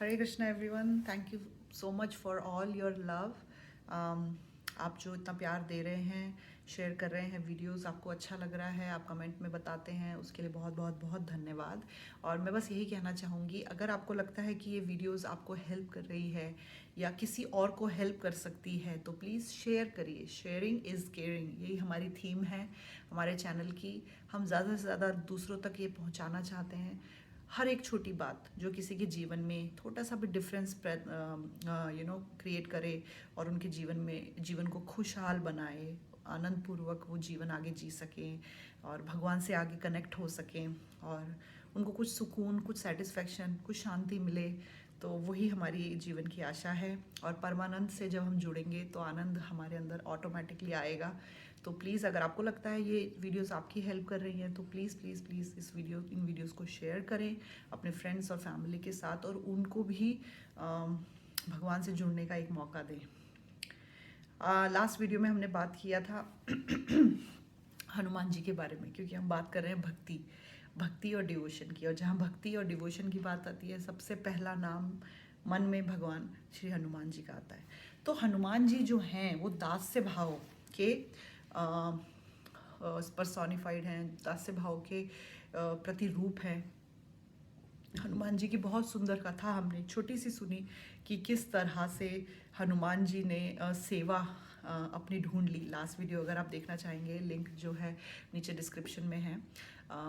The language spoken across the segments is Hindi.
Hare Krishna everyone, thank you so much for all your love. आप जो इतना प्यार दे रहे हैं, शेयर कर रहे हैं वीडियोस, आपको अच्छा लग रहा है, आप कमेंट में बताते हैं, उसके लिए बहुत बहुत बहुत धन्यवाद। और मैं बस यही कहना चाहूँगी, अगर आपको लगता है कि ये वीडियोस आपको हेल्प कर रही है या किसी और को हेल्प कर सकती है तो प्लीज़ शेयर करिए। शेयरिंग इज़ केयरिंग, यही हमारी थीम है हमारे चैनल की। हम ज़्यादा से ज़्यादा दूसरों तक ये पहुँचाना चाहते हैं। हर एक छोटी बात जो किसी के जीवन में थोड़ा सा भी डिफरेंस क्रिएट करे और उनके जीवन को खुशहाल बनाए, आनंद पूर्वक वो जीवन आगे जी सकें और भगवान से आगे कनेक्ट हो सकें और उनको कुछ सुकून, कुछ सेटिस्फेक्शन, कुछ शांति मिले, तो वही हमारी जीवन की आशा है। और परमानंद से जब हम जुड़ेंगे तो आनंद हमारे अंदर ऑटोमेटिकली आएगा। तो प्लीज़, अगर आपको लगता है ये वीडियोस आपकी हेल्प कर रही हैं तो please please please in videos को शेयर करें अपने फ्रेंड्स और फैमिली के साथ और उनको भी भगवान से जुड़ने का एक मौका दें। लास्ट वीडियो में हमने बात किया था हनुमान जी के बारे में, क्योंकि हम बात कर रहे हैं भक्ति और डिवोशन की। और जहाँ भक्ति और डिवोशन की बात आती है, सबसे पहला नाम मन में भगवान श्री हनुमान जी का आता है। तो हनुमान जी जो हैं वो दास्य भाव के पर्सोनिफाइड हैं, दास्य भाव के प्रतिरूप हैं। हनुमान जी की बहुत सुंदर कथा हमने छोटी सी सुनी कि किस तरह से हनुमान जी ने सेवा अपनी ढूंढ ली। लास्ट वीडियो अगर आप देखना चाहेंगे, लिंक जो है नीचे डिस्क्रिप्शन में है।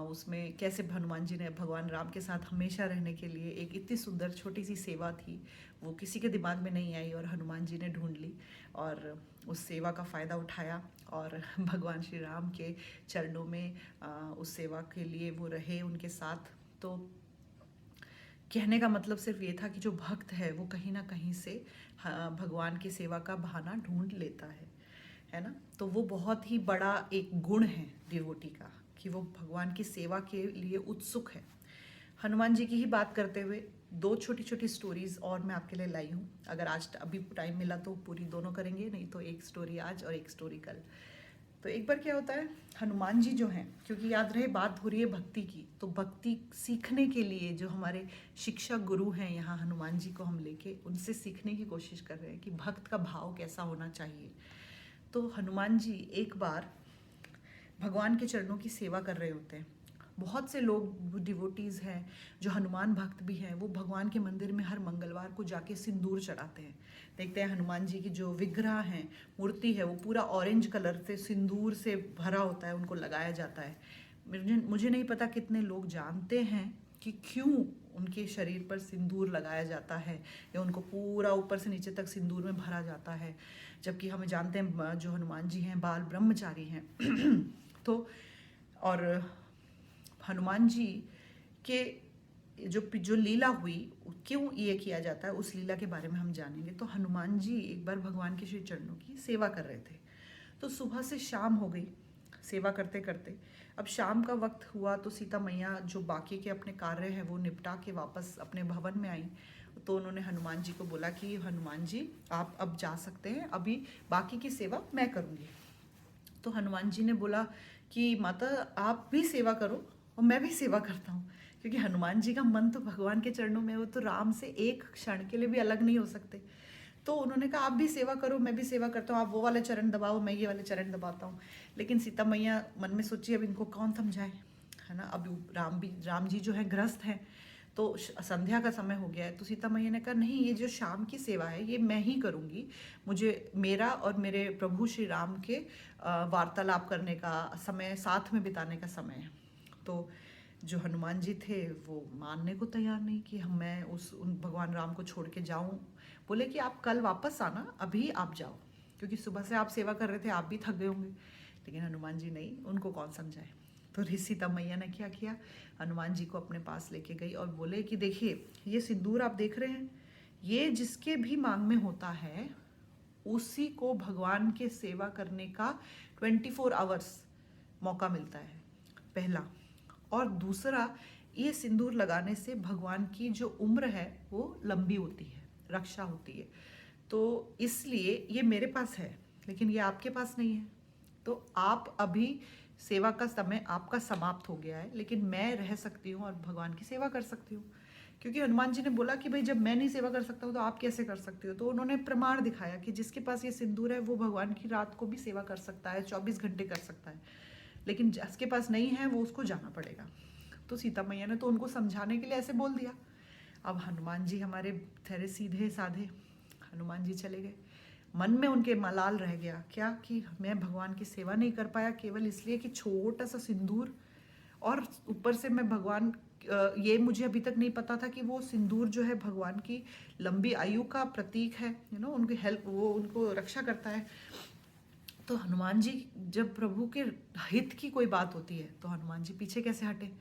उसमें कैसे हनुमान जी ने भगवान राम के साथ हमेशा रहने के लिए एक इतनी सुंदर छोटी सी सेवा थी, वो किसी के दिमाग में नहीं आई और हनुमान जी ने ढूंढ ली और उस सेवा का फ़ायदा उठाया और भगवान श्री राम के चरणों में उस सेवा के लिए वो रहे उनके साथ। तो कहने का मतलब सिर्फ ये था कि जो भक्त है वो कहीं ना कहीं से भगवान की सेवा का बहाना ढूंढ लेता है ना। तो वो बहुत ही बड़ा एक गुण है डिवोटी का कि वो भगवान की सेवा के लिए उत्सुक है। हनुमान जी की ही बात करते हुए दो छोटी छोटी स्टोरीज और मैं आपके लिए लाई हूँ। अगर आज अभी टाइम मिला तो पूरी दोनों करेंगे, नहीं तो एक स्टोरी आज और एक स्टोरी कल। तो एक बार क्या होता है, हनुमान जी जो हैं, क्योंकि याद रहे बात हो रही है भक्ति की, तो भक्ति सीखने के लिए जो हमारे शिक्षक गुरु हैं यहाँ, हनुमान जी को हम लेके उनसे सीखने की कोशिश कर रहे हैं कि भक्त का भाव कैसा होना चाहिए। तो हनुमान जी एक बार भगवान के चरणों की सेवा कर रहे होते हैं। बहुत से लोग डिवोटीज़ हैं जो हनुमान भक्त भी हैं, वो भगवान के मंदिर में हर मंगलवार को जाके सिंदूर चढ़ाते हैं। देखते हैं हनुमान जी की जो विग्रह हैं, मूर्ति है, वो पूरा ऑरेंज कलर से सिंदूर से भरा होता है, उनको लगाया जाता है। मुझे नहीं पता कितने लोग जानते हैं कि क्यों उनके शरीर पर सिंदूर लगाया जाता है या उनको पूरा ऊपर से नीचे तक सिंदूर में भरा जाता है, जबकि हमें जानते हैं जो हनुमान जी हैं बाल ब्रह्मचारी हैं। तो और हनुमान जी के जो लीला हुई, क्यों ये किया जाता है, उस लीला के बारे में हम जानेंगे। तो हनुमान जी एक बार भगवान के श्री चरणों की सेवा कर रहे थे। तो सुबह से शाम हो गई सेवा करते करते। अब शाम का वक्त हुआ तो सीता मैया जो बाकी के अपने कार्य हैं वो निपटा के वापस अपने भवन में आई। तो उन्होंने हनुमान जी को बोला कि हनुमान जी आप अब जा सकते हैं, अभी बाकी की सेवा मैं करूँगी। तो हनुमान जी ने बोला कि माता आप भी सेवा करो और मैं भी सेवा करता हूँ, क्योंकि हनुमान जी का मन तो भगवान के चरणों में, वो तो राम से एक क्षण के लिए भी अलग नहीं हो सकते। तो उन्होंने कहा आप भी सेवा करो, मैं भी सेवा करता हूँ, आप वो वाले चरण दबाओ, मैं ये वाले चरण दबाता हूँ। लेकिन सीता मैया मन में सोची अब इनको कौन समझाए, है ना। अब राम जी जो है गृहस्थ हैं, तो संध्या का समय हो गया है। तो सीता मैया ने कहा नहीं, ये जो शाम की सेवा है ये मैं ही करूँगी, मुझे मेरा और मेरे प्रभु श्री राम के वार्तालाप करने का समय, साथ में बिताने का समय है। तो जो हनुमान जी थे वो मानने को तैयार नहीं कि मैं उन भगवान राम को छोड़ के जाऊं। बोले कि आप कल वापस आना, अभी आप जाओ, क्योंकि सुबह से आप सेवा कर रहे थे, आप भी थक गए होंगे। लेकिन हनुमान जी नहीं, उनको कौन समझाए। तो सीता मैया ने क्या किया, हनुमान जी को अपने पास लेके गई और बोले कि देखिए ये सिंदूर आप देख रहे हैं, ये जिसके भी मांग में होता है उसी को भगवान के सेवा करने का 24 आवर्स मौका मिलता है, पहला। और दूसरा, ये सिंदूर लगाने से भगवान की जो उम्र है वो लंबी होती है, रक्षा होती है। तो इसलिए ये मेरे पास है, लेकिन ये आपके पास नहीं है। तो आप अभी सेवा का समय आपका समाप्त हो गया है, लेकिन मैं रह सकती हूँ और भगवान की सेवा कर सकती हूँ, क्योंकि हनुमान जी ने बोला कि भाई जब मैं नहीं सेवा कर सकता हूँ तो आप कैसे कर सकते हो। तो उन्होंने प्रमाण दिखाया कि जिसके पास ये सिंदूर है वो भगवान की रात को भी सेवा कर सकता है, 24 घंटे कर सकता है, लेकिन जिसके पास नहीं है वो उसको जाना पड़ेगा। तो सीता मैया ने तो उनको समझाने के लिए ऐसे बोल दिया। अब हनुमान जी हमारे ठहरे सीधे साधे, हनुमान जी चले गए। मन में उनके मलाल रह गया क्या कि मैं भगवान की सेवा नहीं कर पाया केवल इसलिए कि छोटा सा सिंदूर, और ऊपर से मैं भगवान ये मुझे अभी तक नहीं पता था कि वो सिंदूर जो है भगवान की लंबी आयु का प्रतीक है, उनकी हेल्प, वो उनको रक्षा करता है। तो हनुमान जी, जब प्रभु के हित की कोई बात होती है तो हनुमान जी पीछे कैसे हटे,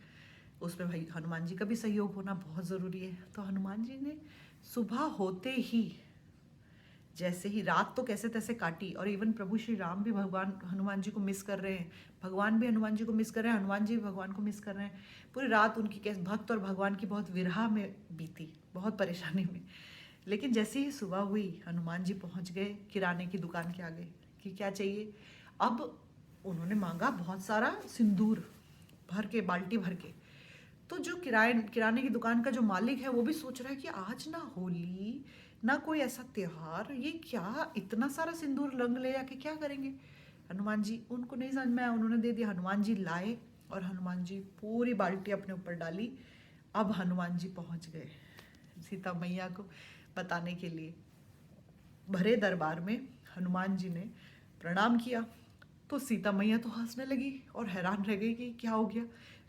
उसमें भाई हनुमान जी का भी सहयोग होना बहुत ज़रूरी है। तो हनुमान जी ने सुबह होते ही, जैसे ही रात तो कैसे तैसे काटी, और इवन प्रभु श्री राम भी भगवान हनुमान जी को मिस कर रहे हैं, भगवान भी हनुमान जी को मिस कर रहे हैं, हनुमान जी भी भगवान को मिस कर रहे हैं। पूरी रात उनकी कैसे भक्त और भगवान की बहुत विरह में बीती, बहुत परेशानी में। लेकिन जैसे ही सुबह हुई हनुमान जी पहुंच गए किराने की दुकान के आगे कि क्या चाहिए। अब उन्होंने मांगा बहुत सारा सिंदूर भर के, बाल्टी भर के। तो जो किराने की दुकान का जो मालिक है वो भी सोच रहा है कि आज ना होली ना कोई ऐसा त्योहार, ये क्या इतना सारा सिंदूर रंग ले जाके क्या करेंगे। हनुमान जी, उनको नहीं समझ में आया, उन्होंने दे दिया। हनुमान जी लाए और हनुमान जी पूरी बाल्टी अपने ऊपर डाली। अब हनुमान जी पहुंच गए सीता मैया को बताने के लिए। भरे दरबार में हनुमान जी ने प्रणाम किया तो सीता मैया तो हंसने लगी और हैरान रह गई कि क्या हो गया।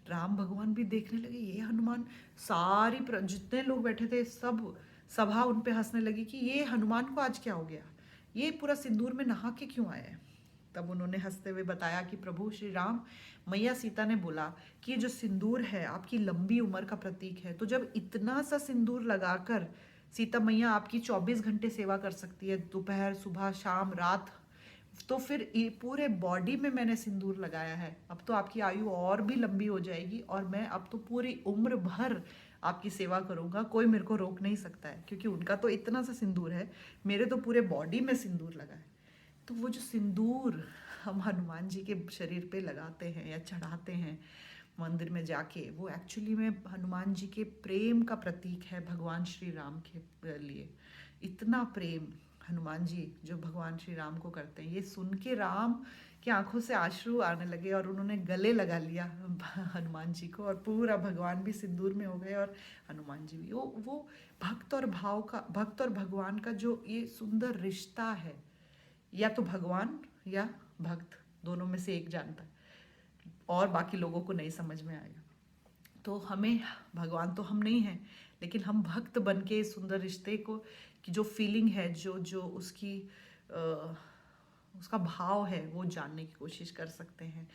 राम भगवान भी देखने लगे, ये हनुमान, जितने लोग बैठे थे सब सभा उन पे हंसने लगी कि ये हनुमान को आज क्या हो गया, ये पूरा सिंदूर में नहा के क्यों आए हैं। तब उन्होंने हंसते हुए बताया कि प्रभु श्री राम, मैया सीता ने बोला कि ये जो सिंदूर है आपकी लंबी उम्र का प्रतीक है, तो जब इतना सा सिंदूर लगाकर सीता मैया आपकी 24 घंटे सेवा कर सकती है, दोपहर सुबह शाम रात, तो फिर पूरे बॉडी में मैंने सिंदूर लगाया है। अब तो आपकी आयु और भी लंबी हो जाएगी और मैं अब तो पूरी उम्र भर आपकी सेवा करूंगा, कोई मेरे को रोक नहीं सकता है, क्योंकि उनका तो इतना सा सिंदूर है, मेरे तो पूरे बॉडी में सिंदूर लगा है। तो वो जो सिंदूर हम हनुमान जी के शरीर पे लगाते हैं या चढ़ाते हैं मंदिर में जाके, वो एक्चुअली में हनुमान जी के प्रेम का प्रतीक है भगवान श्री राम के लिए। इतना प्रेम हनुमान जी जो भगवान श्री राम को करते हैं, ये सुन के राम की आंखों से आंसू आने लगे और उन्होंने गले लगा लिया हनुमान जी को, और पूरा भगवान भी सिंदूर में हो गए और हनुमान जी भी। वो भक्त और भाव का, भक्त और भगवान का जो ये सुंदर रिश्ता है, या तो भगवान या भक्त दोनों में से एक जानता है और बाकी लोगों को नहीं समझ में आएगा। तो हमें, भगवान तो हम नहीं हैं, लेकिन हम भक्त बन के इस सुंदर रिश्ते को की जो फीलिंग है, जो जो उसकी उसका भाव है, वो जानने की कोशिश कर सकते हैं।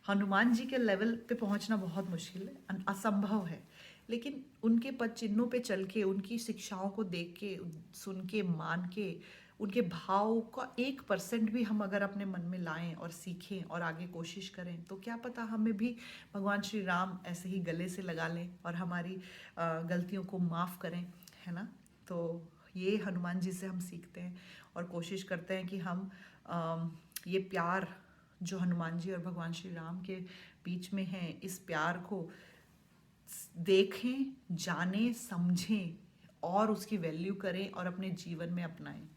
हनुमान जी के लेवल पे पहुंचना बहुत मुश्किल है, असंभव है, लेकिन उनके पद चिन्हों पे चल के, उनकी शिक्षाओं को देख के, सुन के, मान के, उनके भाव का 1% भी हम अगर अपने मन में लाएं और सीखें और आगे कोशिश करें, तो क्या पता हमें भी भगवान श्री राम ऐसे ही गले से लगा लें और हमारी गलतियों को माफ़ करें, है ना। तो ये हनुमान जी से हम सीखते हैं और कोशिश करते हैं कि हम ये प्यार जो हनुमान जी और भगवान श्री राम के बीच में है, इस प्यार को देखें, जानें, समझें और उसकी वैल्यू करें और अपने जीवन में अपनाएं।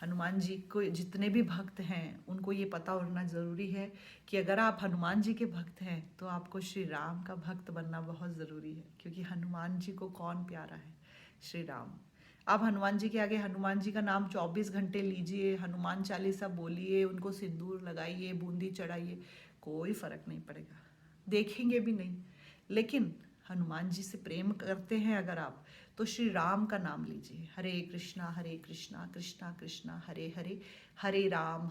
हनुमान जी को जितने भी भक्त हैं उनको ये पता होना ज़रूरी है कि अगर आप हनुमान जी के भक्त हैं तो आपको श्री राम का भक्त बनना बहुत ज़रूरी है, क्योंकि हनुमान जी को कौन प्यारा है, श्री राम। आप हनुमान जी के आगे हनुमान जी का नाम 24 घंटे लीजिए, हनुमान चालीसा बोलिए, उनको सिंदूर लगाइए, बूंदी चढ़ाइए, कोई फ़र्क नहीं पड़ेगा, देखेंगे भी नहीं। लेकिन हनुमान जी से प्रेम करते हैं अगर आप, तो श्री राम का नाम लीजिए, हरे कृष्णा कृष्णा कृष्णा हरे हरे, हरे राम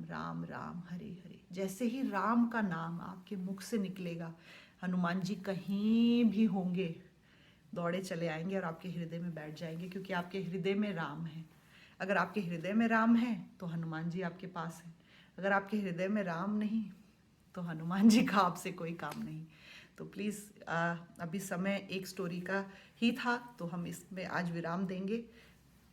राम राम हरे हरे। जैसे ही राम का नाम आपके मुख से निकलेगा, हनुमान जी कहीं भी होंगे दौड़े चले आएंगे और आपके हृदय में बैठ जाएंगे, क्योंकि आपके हृदय में राम है। अगर आपके हृदय में राम है तो हनुमान जी आपके पास है, अगर आपके हृदय में राम नहीं तो हनुमान जी का आपसे कोई काम नहीं। तो प्लीज़, अभी समय एक स्टोरी का ही था तो हम इसमें आज विराम देंगे।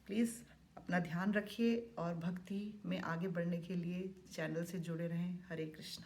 प्लीज़ अपना ध्यान रखिए और भक्ति में आगे बढ़ने के लिए चैनल से जुड़े रहें। हरे कृष्णा।